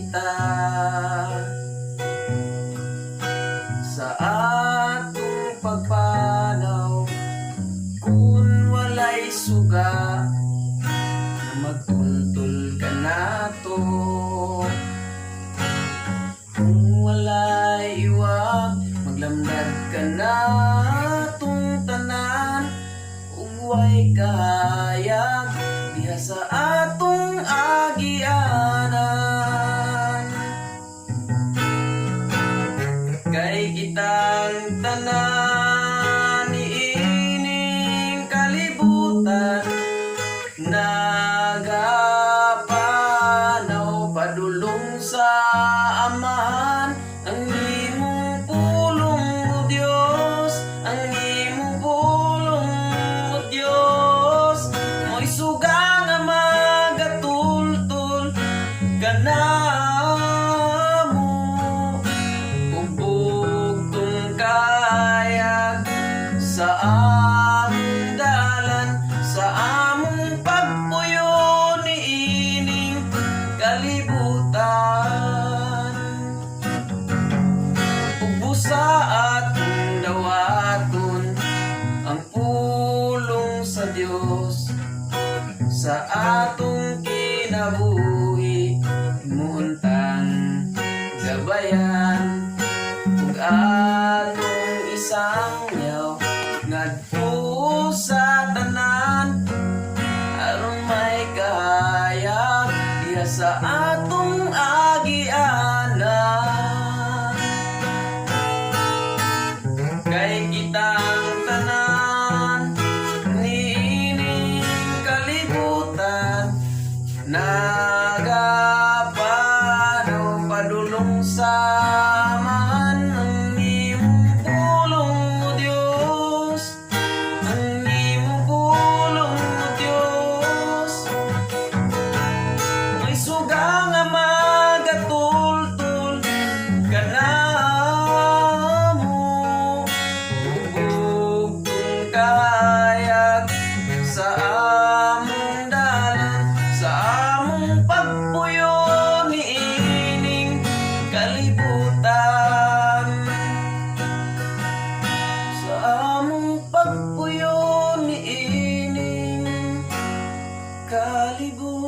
kita sa atong pagpanaw. Kung walay suga na magtuntol ka nato, kung walay iwag maglamdag ka na atong tanan. Uway kahayag diha sa atong agianan, kay kitang tanan niining kalibutan, nagapanaw padulong sa amahan. Ang imong pulong o Dios, ang imong pulong o Dios, mo'y suga nga magatultol kanamo. Ubugtong kayag sa among dalan, sa among pagpuyo niining kalibutan. Sa atong dawaton ang pulong sa Dios, sa atong kinabuhi muntang gabayan. Ug atong isangyaw ngadto sa tanan, aron may kahayag diha sa atong agianan. Kay kitang tanan niining kalibutan, nagapanaw padulong sa amahan. Ang imong pulong o Dios, ang imong pulong o Dios, may suga nga magatultol kanamo. Kahayag sa among dalan, sa among pagpuyo niining kalibutan, sa among pagpuyo niining kalibutan.